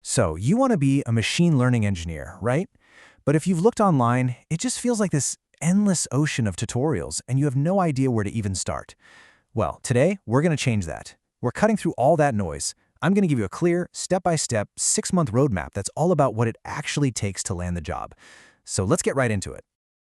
So you want to be a machine learning engineer, right? But if you've looked online, it just feels like this endless ocean of tutorials and you have no idea where to even start. Well, today we're going to change that. We're cutting through all that noise. I'm going to give you a clear, step-by-step, 6-month roadmap that's all about what it actually takes to land the job. So let's get right into it.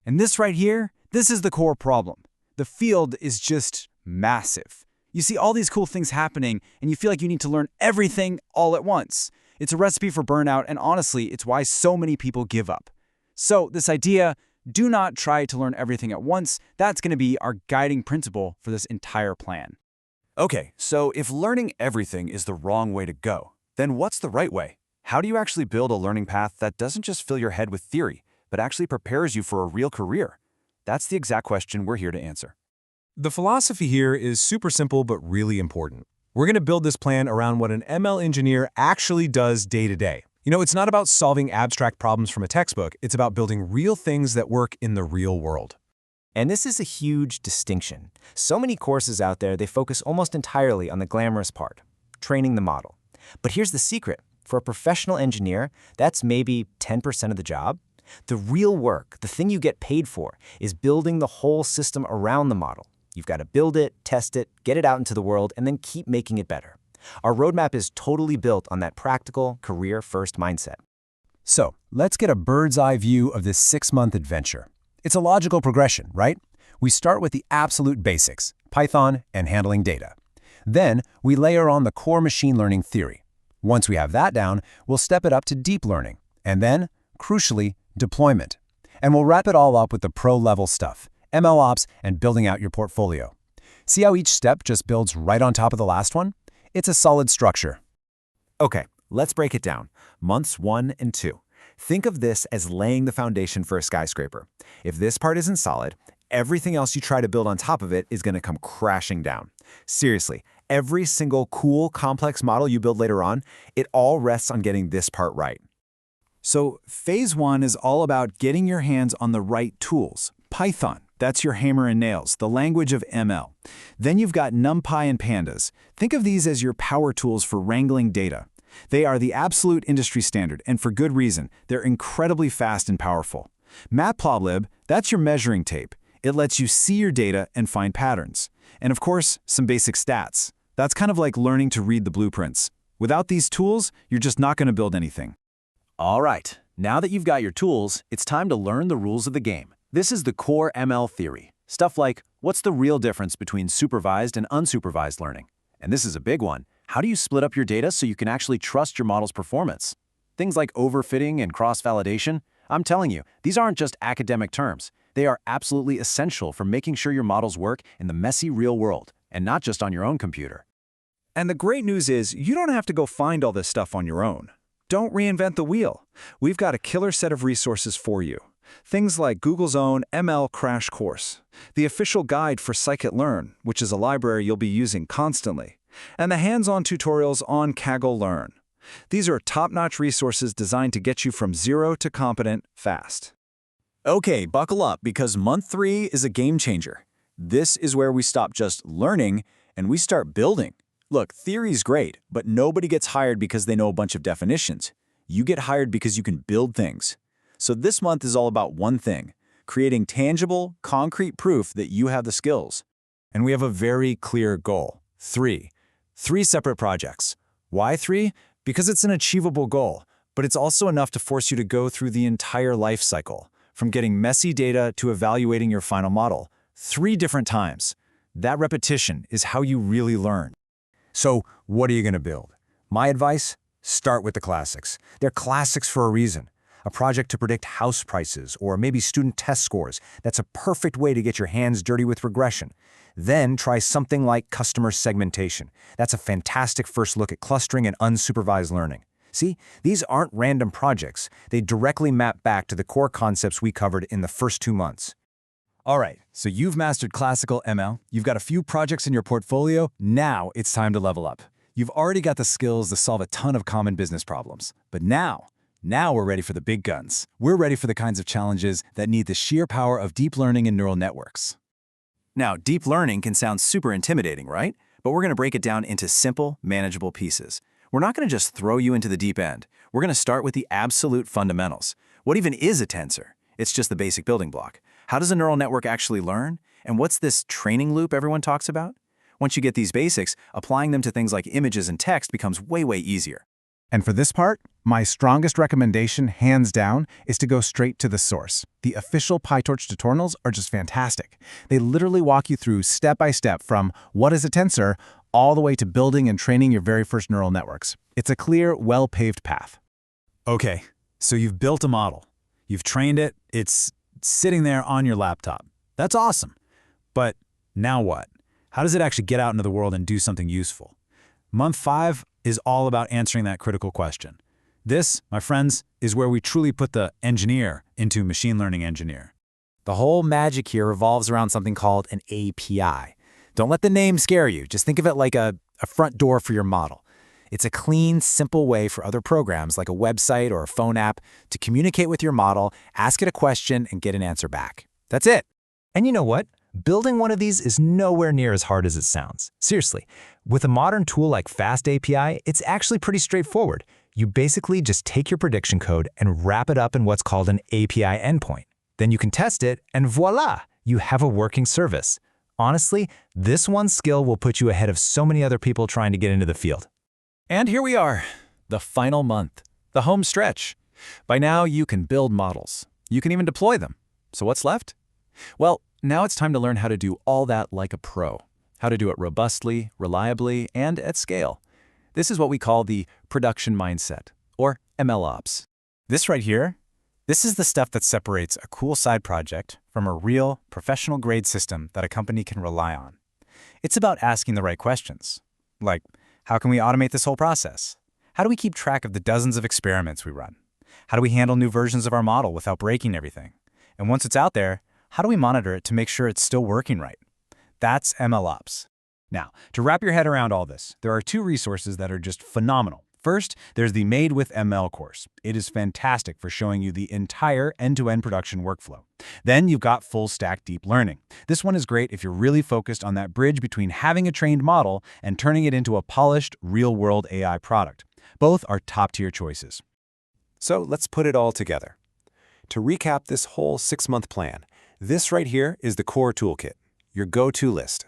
And this right here, this is the core problem. The field is just massive. You see all these cool things happening, and you feel like you need to learn everything all at once. It's a recipe for burnout, and honestly, it's why so many people give up. So this idea, do not try to learn everything at once, that's going to be our guiding principle for this entire plan. Okay, so if learning everything is the wrong way to go, then what's the right way? How do you actually build a learning path that doesn't just fill your head with theory, but actually prepares you for a real career? That's the exact question we're here to answer. The philosophy here is super simple but really important. We're going to build this plan around what an ML engineer actually does day to day. It's not about solving abstract problems from a textbook, it's about building real things that work in the real world. And this is a huge distinction. So many courses out there, they focus almost entirely on the glamorous part, training the model. But here's the secret. For a professional engineer, that's maybe 10% of the job. The real work, the thing you get paid for, is building the whole system around the model. You've got to build it, test it, get it out into the world, and then keep making it better. Our roadmap is totally built on that practical, career-first mindset. So, let's get a bird's-eye view of this 6-month adventure. It's a logical progression, right? We start with the absolute basics, Python and handling data. Then, we layer on the core machine learning theory. Once we have that down, we'll step it up to deep learning, and then, crucially, deployment. And we'll wrap it all up with the pro-level stuff, MLOps, and building out your portfolio. See how each step just builds right on top of the last one? It's a solid structure. Okay, let's break it down. Months 1 and 2. Think of this as laying the foundation for a skyscraper. If this part isn't solid, everything else you try to build on top of it is going to come crashing down. Seriously, every single cool, complex model you build later on, it all rests on getting this part right. So phase 1 is all about getting your hands on the right tools. Python, that's your hammer and nails, the language of ML. Then you've got NumPy and Pandas. Think of these as your power tools for wrangling data. They are the absolute industry standard, and for good reason. They're incredibly fast and powerful. Matplotlib, that's your measuring tape. It lets you see your data and find patterns. And of course, some basic stats. That's kind of like learning to read the blueprints. Without these tools, you're just not going to build anything. All right, now that you've got your tools, it's time to learn the rules of the game. This is the core ML theory. Stuff like, what's the real difference between supervised and unsupervised learning? And this is a big one. How do you split up your data so you can actually trust your model's performance? Things like overfitting and cross-validation, I'm telling you, these aren't just academic terms. They are absolutely essential for making sure your models work in the messy real world, and not just on your own computer. And the great news is, you don't have to go find all this stuff on your own. Don't reinvent the wheel. We've got a killer set of resources for you. Things like Google's own ML Crash Course, the official guide for Scikit-learn, which is a library you'll be using constantly, and the hands-on tutorials on Kaggle Learn. These are top-notch resources designed to get you from zero to competent fast. Okay, buckle up because month 3 is a game changer. This is where we stop just learning and we start building. Look, theory's great, but nobody gets hired because they know a bunch of definitions. You get hired because you can build things. So this month is all about one thing, creating tangible, concrete proof that you have the skills. And we have a very clear goal, 3. 3 separate projects. Why 3? Because it's an achievable goal, but it's also enough to force you to go through the entire life cycle, from getting messy data to evaluating your final model, 3 different times. That repetition is how you really learn. So, what are you going to build? My advice? Start with the classics. They're classics for a reason. A project to predict house prices, or maybe student test scores. That's a perfect way to get your hands dirty with regression. Then try something like customer segmentation. That's a fantastic first look at clustering and unsupervised learning. See, these aren't random projects. They directly map back to the core concepts we covered in the first 2 months. All right, so you've mastered classical ML, you've got a few projects in your portfolio, now it's time to level up. You've already got the skills to solve a ton of common business problems. But now we're ready for the big guns. We're ready for the kinds of challenges that need the sheer power of deep learning and neural networks. Now, deep learning can sound super intimidating, right? But we're going to break it down into simple, manageable pieces. We're not going to just throw you into the deep end. We're going to start with the absolute fundamentals. What even is a tensor? It's just the basic building block. How does a neural network actually learn? And what's this training loop everyone talks about? Once you get these basics, applying them to things like images and text becomes way easier. And for this part, my strongest recommendation, hands down, is to go straight to the source. The official PyTorch tutorials are just fantastic. They literally walk you through step by step from what is a tensor all the way to building and training your very first neural networks. It's a clear, well-paved path. Okay, so you've built a model. You've trained it. It's sitting there on your laptop. That's awesome. But now what? How does it actually get out into the world and do something useful? Month 5 is all about answering that critical question. This, my friends, is where we truly put the engineer into machine learning engineer. The whole magic here revolves around something called an API. Don't let the name scare you. Just think of it like a front door for your model. It's a clean, simple way for other programs like a website or a phone app to communicate with your model, ask it a question, and get an answer back. That's it. And you know what? Building one of these is nowhere near as hard as it sounds. Seriously, with a modern tool like Fast API, it's actually pretty straightforward. You basically just take your prediction code and wrap it up in what's called an API endpoint. Then you can test it, and voila, you have a working service. Honestly, this one skill will put you ahead of so many other people trying to get into the field. And here we are, the final month, the home stretch. By now, you can build models. You can even deploy them. So what's left? Well, now it's time to learn how to do all that like a pro. How to do it robustly, reliably, and at scale. This is what we call the production mindset, or MLOps. This right here, this is the stuff that separates a cool side project from a real, professional-grade system that a company can rely on. It's about asking the right questions. Like, how can we automate this whole process? How do we keep track of the dozens of experiments we run? How do we handle new versions of our model without breaking everything? And once it's out there, how do we monitor it to make sure it's still working right? That's MLOps. Now, to wrap your head around all this, there are 2 resources that are just phenomenal. First, there's the Made with ML course. It is fantastic for showing you the entire end-to-end production workflow. Then you've got Full Stack Deep Learning. This one is great if you're really focused on that bridge between having a trained model and turning it into a polished, real-world AI product. Both are top-tier choices. So let's put it all together. To recap this whole 6-month plan, this right here is the core toolkit, your go-to list.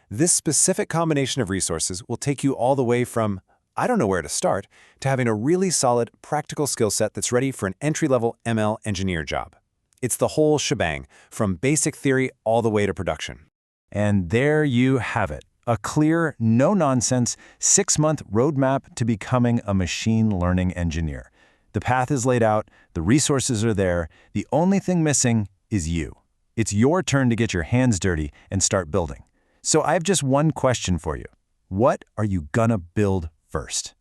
This specific combination of resources will take you all the way from I don't know where to start, to having a really solid, practical skill set that's ready for an entry-level ML engineer job. It's the whole shebang, from basic theory all the way to production. And there you have it, a clear, no-nonsense, 6-month roadmap to becoming a machine learning engineer. The path is laid out, the resources are there, the only thing missing is you. It's your turn to get your hands dirty and start building. So I have just one question for you. What are you gonna build first?